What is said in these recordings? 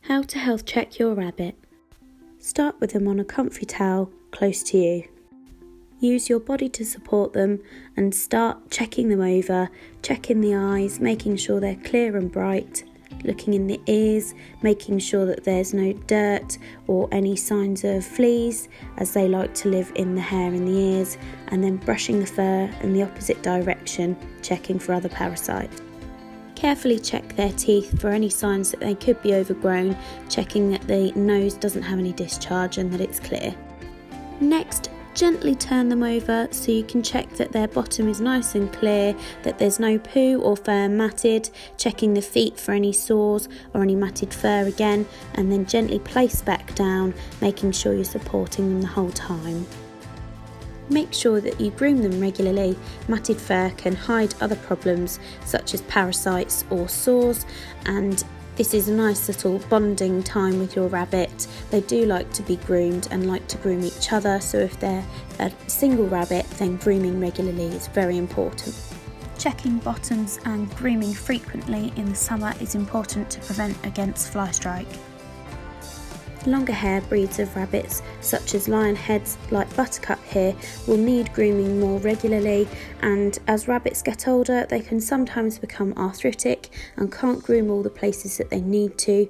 How to health check your rabbit. Start with them on a comfy towel close to you. Use your body to support them and start checking them over, checking the eyes, making sure they're clear and bright, looking in the ears, making sure that there's no dirt or any signs of fleas, as they like to live in the hair in the ears, and then brushing the fur in the opposite direction, checking for other parasites. Carefully check their teeth for any signs that they could be overgrown, checking that the nose doesn't have any discharge and that it's clear. Next, gently turn them over so you can check that their bottom is nice and clear, that there's no poo or fur matted, checking the feet for any sores or any matted fur again, and then gently place back down, making sure you're supporting them the whole time. Make sure that you groom them regularly. Matted fur can hide other problems such as parasites or sores, and this is a nice little bonding time with your rabbit. They do like to be groomed and like to groom each other, so if they're a single rabbit, then grooming regularly is very important. Checking bottoms and grooming frequently in the summer is important to prevent against fly strike. Longer hair breeds of rabbits, such as lion heads like Buttercup here, will need grooming more regularly, and as rabbits get older they can sometimes become arthritic and can't groom all the places that they need to.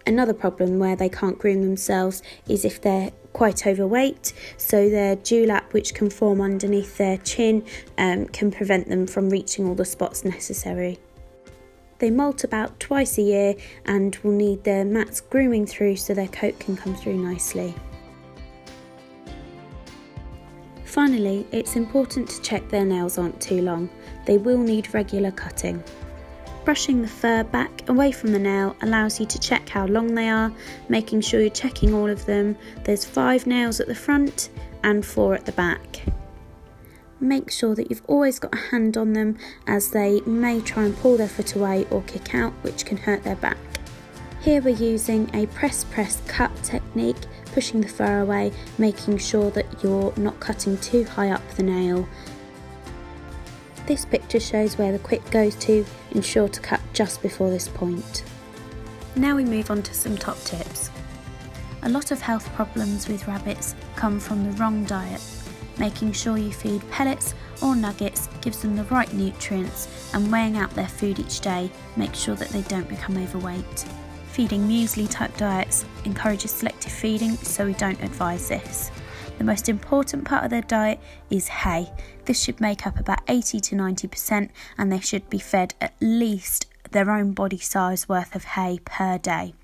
Another problem where they can't groom themselves is if they're quite overweight, so their dewlap, which can form underneath their chin, can prevent them from reaching all the spots necessary. They molt about twice a year and will need their mats grooming through so their coat can come through nicely. Finally, it's important to check their nails aren't too long. They will need regular cutting. Brushing the fur back away from the nail allows you to check how long they are, making sure you're checking all of them. There's 5 nails at the front and 4 at the back. Make sure that you've always got a hand on them, as they may try and pull their foot away or kick out, which can hurt their back. Here we're using a press cut technique, pushing the fur away, making sure that you're not cutting too high up the nail. This picture shows where the quick goes to, ensure to cut just before this point. Now we move on to some top tips. A lot of health problems with rabbits come from the wrong diet. Making sure you feed pellets or nuggets gives them the right nutrients, and weighing out their food each day makes sure that they don't become overweight. Feeding muesli type diets encourages selective feeding, so we don't advise this. The most important part of their diet is hay. This should make up about 80 to 90%, and they should be fed at least their own body size worth of hay per day.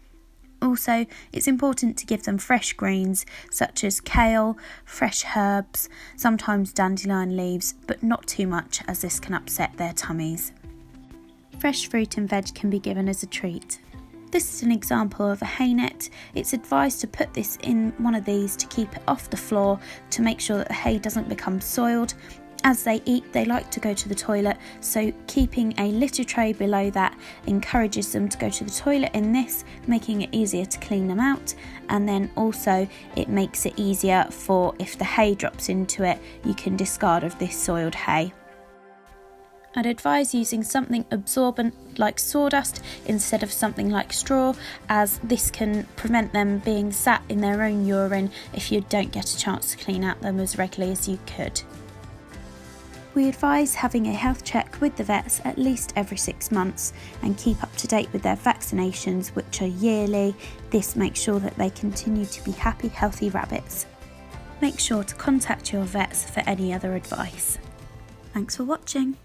Also, it's important to give them fresh greens such as kale, fresh herbs, sometimes dandelion leaves, but not too much, as this can upset their tummies. Fresh fruit and veg can be given as a treat. This is an example of a hay net. It's advised to put this in one of these to keep it off the floor, to make sure that the hay doesn't become soiled. As they eat, they like to go to the toilet, so keeping a litter tray below that encourages them to go to the toilet in this, making it easier to clean them out, and then also it makes it easier for, if the hay drops into it, you can discard of this soiled hay. I'd advise using something absorbent like sawdust instead of something like straw, as this can prevent them being sat in their own urine if you don't get a chance to clean out them as regularly as you could. We advise having a health check with the vets at least every 6 months and keep up to date with their vaccinations, which are yearly. This makes sure that they continue to be happy, healthy rabbits. Make sure to contact your vets for any other advice. Thanks for watching.